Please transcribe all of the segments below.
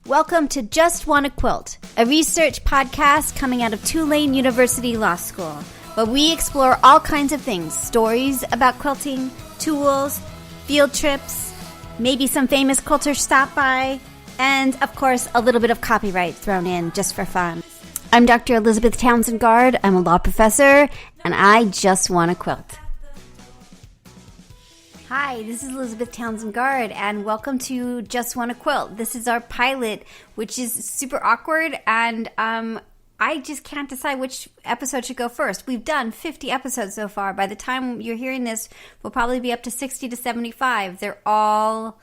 Welcome to Just Wanna Quilt, a research podcast coming out of Tulane University Law School, where we explore all kinds of things, stories about quilting, tools, field trips, maybe some famous quilters stop by, and of course a little bit of copyright thrown in just for fun. I'm Dr. Elizabeth Townsend Guard, I'm a law professor, and I just wanna quilt. Hi, this is Elizabeth Townsend Guard, and welcome to Just Wanna Quilt. This is our pilot, which is super awkward, and I just can't decide which episode should go first. We've done 50 episodes so far. By the time you're hearing this, we'll probably be up to 60 to 75. They're all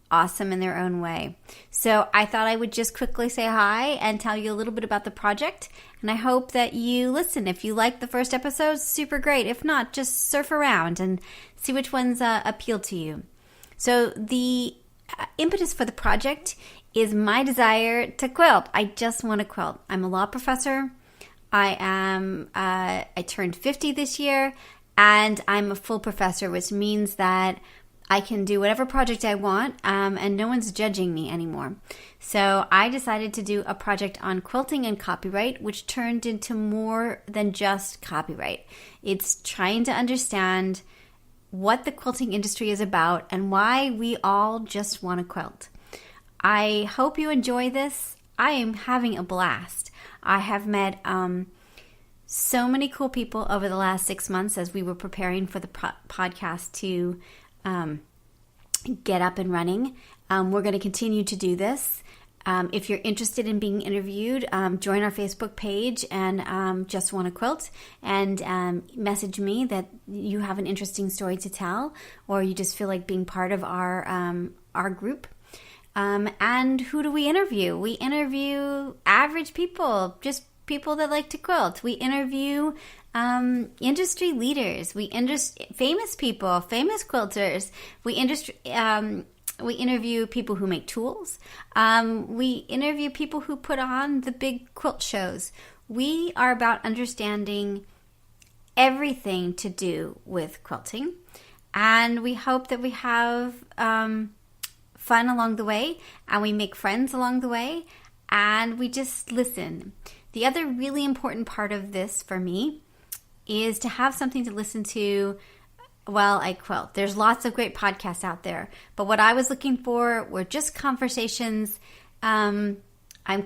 awesome in their own way. So I thought I would just quickly say hi and tell you a little bit about the project, and I hope that you listen. If you like the first episode, super great. If not, just surf around and see which ones appeal to you. So the impetus for the project is my desire to quilt. I just want to quilt. I'm a law professor. I turned 50 this year, and I'm a full professor, which means that I can do whatever project I want, and no one's judging me anymore. So I decided to do a project on quilting and copyright, which turned into more than just copyright. It's trying to understand what the quilting industry is about and why we all just want to quilt. I hope you enjoy this. I am having a blast. I have met so many cool people over the last 6 months as we were preparing for the podcast to get up and running. We're going to continue to do this. If you're interested in being interviewed, join our Facebook page and Just Wanna Quilt, and message me that you have an interesting story to tell, or you just feel like being part of our group. And who do we interview? We interview average people, just people that like to quilt. We interview industry leaders. We famous people, famous quilters. We interview people who make tools. We interview people who put on the big quilt shows. We are about understanding everything to do with quilting, and we hope that we have fun along the way, and we make friends along the way, and we just listen. The other really important part of this for me is to have something to listen to while I quilt. There's lots of great podcasts out there, but what I was looking for were just conversations. I'm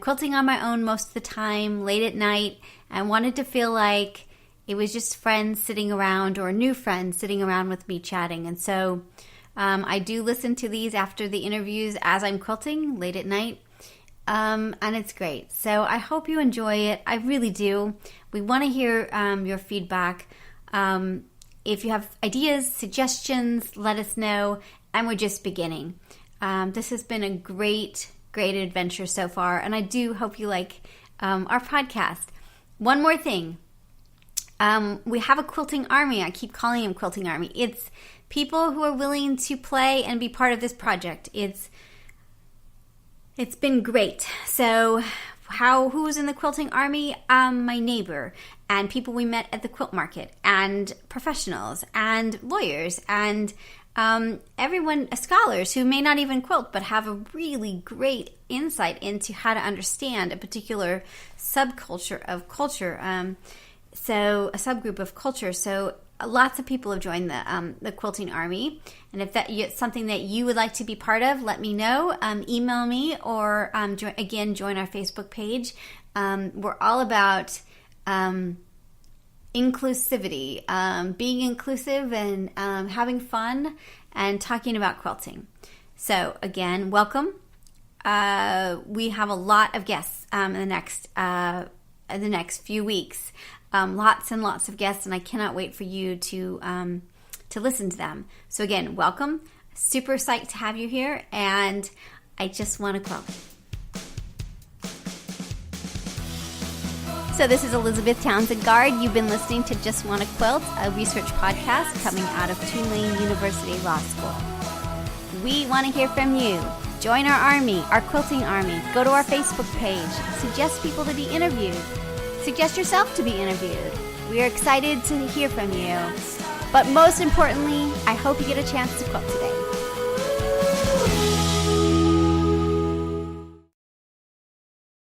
quilting on my own most of the time, late at night. I wanted to feel like it was just friends sitting around, or new friends sitting around with me chatting. And so I do listen to these after the interviews as I'm quilting late at night. And it's great. So I hope you enjoy it. I really do. We want to hear your feedback. If you have ideas, suggestions, let us know. And we're just beginning. This has been a great adventure so far. And I do hope you like our podcast. One more thing. We have a quilting army. I keep calling them quilting army. It's people who are willing to play and be part of this project. It's been great. So who's in the quilting army? My neighbor, and people we met at the quilt market, and professionals, and lawyers, and everyone, scholars who may not even quilt but have a really great insight into how to understand a particular subculture of culture. So a subgroup of culture. So lots of people have joined the quilting army, and if that's something that you would like to be part of, let me know. Email me, or join our Facebook page. We're all about inclusivity, being inclusive, and having fun, and talking about quilting. So again, welcome. We have a lot of guests in the next few weeks. Lots and lots of guests, and I cannot wait for you to listen to them. So again, welcome. Super psyched to have you here, and I just want to quilt. So this is Elizabeth Townsend Guard. You've been listening to Just Wanna Quilt, a research podcast coming out of Tulane University Law School. We want to hear from you. Join our army, our quilting army. Go to our Facebook page. Suggest people to be interviewed. Suggest yourself to be interviewed. We are excited to hear from you. But most importantly, I hope you get a chance to quilt today.